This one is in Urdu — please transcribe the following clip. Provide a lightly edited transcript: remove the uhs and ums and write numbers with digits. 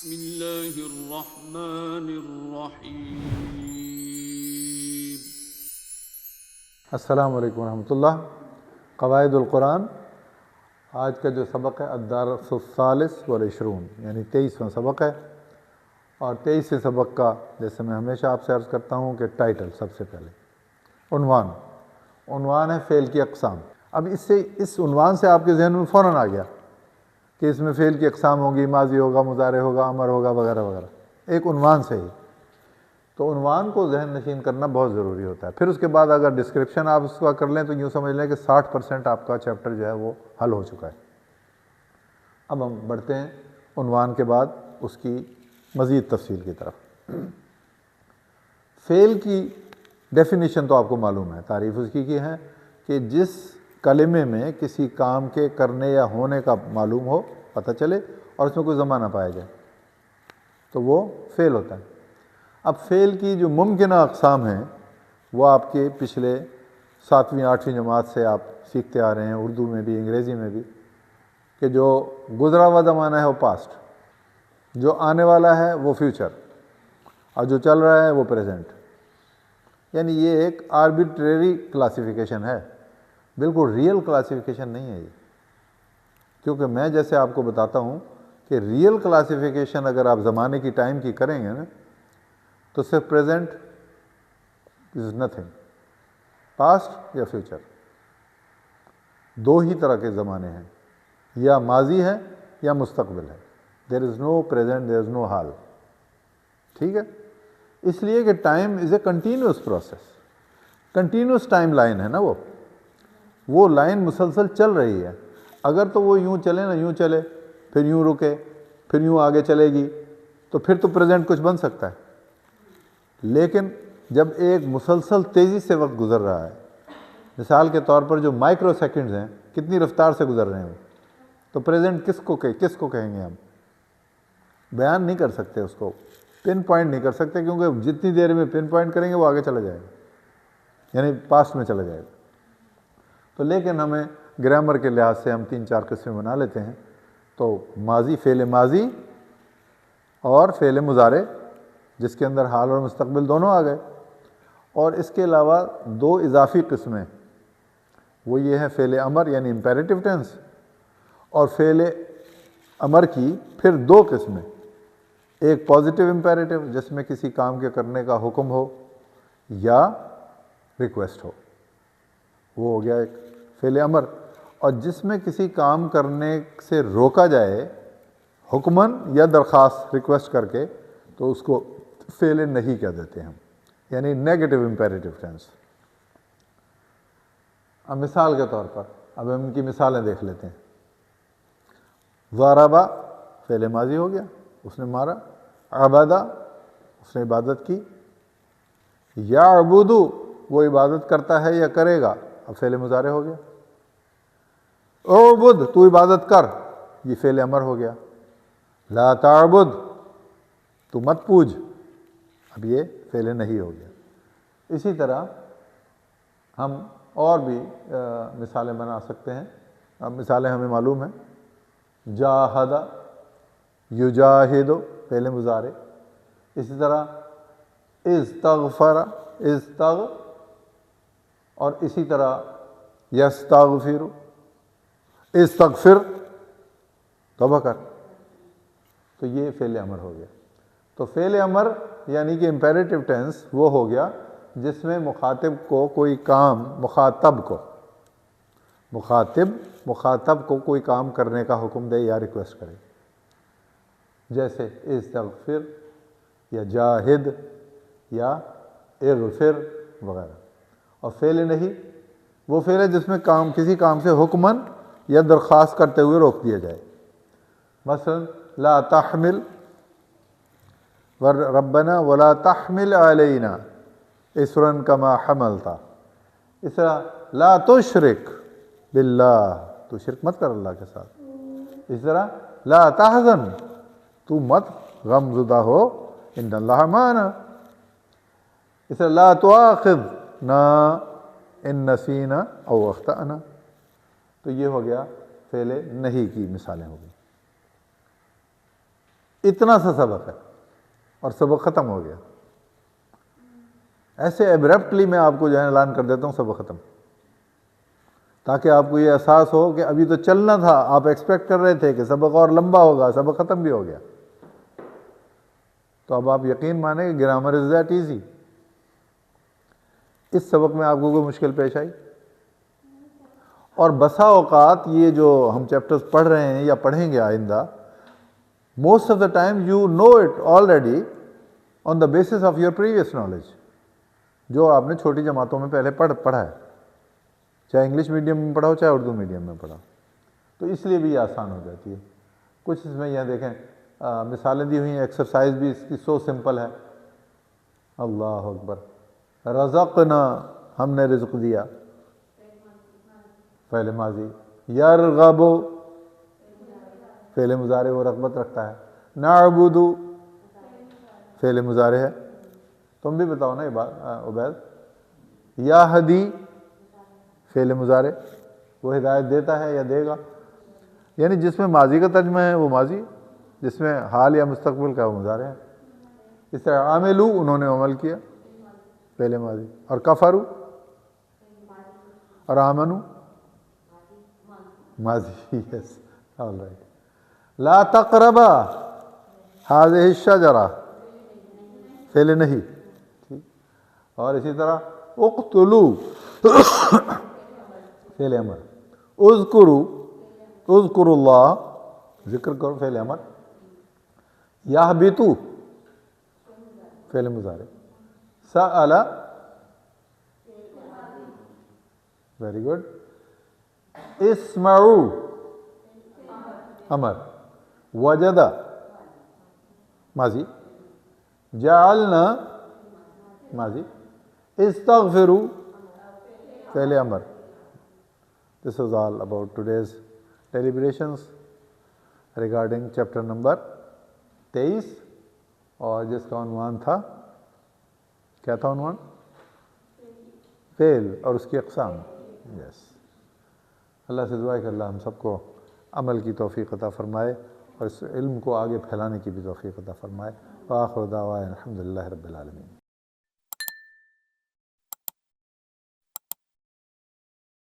بسم اللہ الرحمن الرحیم۔ السلام علیکم ورحمۃ اللہ۔ قواعد القرآن، آج کا جو سبق ہے الدرس الثالث والعشرون، یعنی 23واں سبق ہے۔ اور 23ویں سبق کا جیسے میں ہمیشہ آپ سے عرض کرتا ہوں کہ ٹائٹل سب سے پہلے عنوان ہے فعل کی اقسام۔ اب اس عنوان سے آپ کے ذہن میں فوراً آ گیا کہ اس میں فعل کی اقسام ہوں گی، ماضی ہوگا، مضارع ہوگا، امر ہوگا، وغیرہ وغیرہ، ایک عنوان سے ہی۔ تو عنوان کو ذہن نشین کرنا بہت ضروری ہوتا ہے۔ پھر اس کے بعد اگر ڈسکرپشن آپ اس کا کر لیں تو یوں سمجھ لیں کہ 60% آپ کا چیپٹر جو ہے وہ حل ہو چکا ہے۔ اب ہم بڑھتے ہیں عنوان کے بعد اس کی مزید تفصیل کی طرف۔ فعل کی ڈیفینیشن تو آپ کو معلوم ہے، تعریف اس کی ہے کہ جس کلمے میں کسی کام کے کرنے یا ہونے کا معلوم ہو، پتہ چلے، اور اس میں کوئی زمانہ پایا جائے تو وہ فعل ہوتا ہے۔ اب فعل کی جو ممکنہ اقسام ہیں وہ آپ کے پچھلے 7ویں 8ویں جماعت سے آپ سیکھتے آ رہے ہیں، اردو میں بھی انگریزی میں بھی، کہ جو گزرا ہوا زمانہ ہے وہ پاسٹ، جو آنے والا ہے وہ فیوچر، اور جو چل رہا ہے وہ پریزنٹ۔ یعنی یہ ایک آربیٹریری کلاسیفیکیشن ہے، بالکل ریئل کلاسیفیکیشن نہیں ہے یہ۔ کیونکہ میں جیسے آپ کو بتاتا ہوں کہ ریئل کلاسیفیکیشن اگر آپ زمانے کی ٹائم کی کریں گے نا تو صرف پریزنٹ از نتھنگ، پاسٹ یا فیوچر، دو ہی طرح کے زمانے ہیں، یا ماضی ہے یا مستقبل ہے۔ دیر از نو پریزنٹ، دیر از نو حال۔ ٹھیک ہے، اس لیے کہ time is a continuous process, continuous time line ہے نا، وہ لائن مسلسل چل رہی ہے۔ اگر تو وہ یوں چلے نا، یوں چلے، پھر یوں رکے، پھر یوں آگے چلے گی، تو پھر تو پریزنٹ کچھ بن سکتا ہے۔ لیکن جب ایک مسلسل تیزی سے وقت گزر رہا ہے، مثال کے طور پر جو مائکرو سیکنڈز ہیں کتنی رفتار سے گزر رہے ہیں، تو پریزنٹ کس کو کہیں گے ہم؟ بیان نہیں کر سکتے، اس کو پن پوائنٹ نہیں کر سکتے، کیونکہ جتنی دیر میں پن پوائنٹ کریں گے وہ آگے چلا جائے گا، یعنی پاسٹ میں چلا جائے گا۔ تو لیکن ہمیں گرامر کے لحاظ سے ہم 3-4 قسمیں بنا لیتے ہیں۔ تو ماضی، فعل ماضی اور فعل مضارع، جس کے اندر حال اور مستقبل دونوں آ گئے، اور اس کے علاوہ 2 اضافی قسمیں، وہ یہ ہیں فعل امر یعنی امپیریٹو ٹینس، اور فعل امر کی پھر 2 قسمیں، ایک پازیٹیو امپیریٹو جس میں کسی کام کے کرنے کا حکم ہو یا ریکویسٹ ہو، وہ ہو گیا ایک فعل امر، اور جس میں کسی کام کرنے سے روکا جائے حکماً یا درخواست، ریکویسٹ کر کے، تو اس کو فعل نہیں کہہ دیتے ہم، یعنی نیگیٹو امپیریٹو ٹینس۔ اب مثال کے طور پر اب ہم ان کی مثالیں دیکھ لیتے ہیں۔ ضربہ فعل ماضی ہو گیا، اس نے مارا۔ عبدہ اس نے عبادت کی۔ یعبد وہ عبادت کرتا ہے یا کرے گا، اب فعل مضارع ہو گیا۔ اعبد تو عبادت کر، یہ فعل امر ہو گیا۔ لا تعبد تو مت پوج، اب یہ فعل نہیں ہو گیا۔ اسی طرح ہم اور بھی مثالیں بنا سکتے ہیں۔ اب مثالیں ہمیں معلوم ہیں۔ جاہد یجاہد فعل مضارع۔ اسی طرح استغفر اور اسی طرح یستغفر، استغفر توبہ کر، تو یہ فعل امر ہو گیا۔ تو فعل امر یعنی کہ امپیریٹو ٹینس وہ ہو گیا جس میں مخاطب کو کوئی کام، مخاطب کو کوئی کام کرنے کا حکم دے یا ریکویسٹ کرے، جیسے استغفر یا جاہد یا اغفر وغیرہ۔ اور فعل نہیں وہ فعل ہے جس میں کسی کام سے حکماً یا درخواست کرتے ہوئے روک دیا جائے۔ مثلا لا تحمل ربنا ولا تحمل علینا اصرا کما حملتا۔ اس طرح لا تشرک باللہ، تو شرک مت کر اللہ کے ساتھ۔ اس طرح لا تحزن تو مت غم زدہ ہو، ان اللہ معنا۔ اس طرح لا تؤاخذنا ان نسینا او اخطأنا، تو یہ ہو گیا فعل نہیں کی مثالیں ہو گئی۔ اتنا سا سبق ہے اور سبق ختم ہو گیا. ایسے ایبرپٹلی میں آپ کو جو ہے اعلان کر دیتا ہوں سبق ختم، تاکہ آپ کو یہ احساس ہو کہ ابھی تو چلنا تھا، آپ ایکسپیکٹ کر رہے تھے کہ سبق اور لمبا ہوگا، سبق ختم بھی ہو گیا. تو اب آپ یقین مانیں کہ گرامر از دیٹ ایزی. اس سبق میں آپ کو کوئی مشکل پیش آئی؟ اور بسا اوقات یہ جو ہم چیپٹرز پڑھ رہے ہیں یا پڑھیں گے آئندہ، most of the time you know it already on the basis of your previous knowledge, جو آپ نے چھوٹی جماعتوں میں پہلے پڑھا ہے، چاہے انگلش میڈیم میں پڑھا ہو چاہے اردو میڈیم میں پڑھا ہو. تو اس لیے بھی یہ آسان ہو جاتی ہے. کچھ اس میں یہاں دیکھیں مثالیں دی ہوئی ہیں، ایکسرسائز بھی اس کی سو سمپل ہے. اللہ اکبر. رزقنا، ہم نے رزق دیا، فعل ماضی. یرغب، فعل مضارع، وہ رغبت رکھتا ہے. نعبد، فعل مضارع ہے. تم بھی بتاؤ نا یہ بات عبید. یہدی، فعل مضارع، وہ ہدایت دیتا ہے یا دے گا. یعنی جس میں ماضی کا ترجمہ ہے وہ ماضی، جس میں حال یا مستقبل کا وہ مضارع ہے. اس طرح عاملو، انہوں نے عمل کیا، فعل ماضی. اور کفرو اور آمنو ماضی. یس آل رائٹ. لا تقربا هذه الشجرہ، فعل نہیں. اور اسی طرح اقتلو، فعل امر. اذکرو، اذکر اللہ، ذکر کرو، فعل امر. یہبتو، فعل مضارع. سأل، ویری گڈ. اسمعو، امر. وجد، ماضی. جعلنا، ماضی. استغفروا، فعل امر. This is all about today's deliberations regarding chapter number 23، اور جس کا عنوان تھا، کیا تھا عنوان؟ فعل اور اس کی اقسام. یس. اللہ سے دعا ہے کہ اللہ ہم سب کو عمل کی توفیق عطا فرمائے اور اس علم کو آگے پھیلانے کی بھی توفیق عطا فرمائے. وآخر دعوانا الحمد للہ رب العالمین.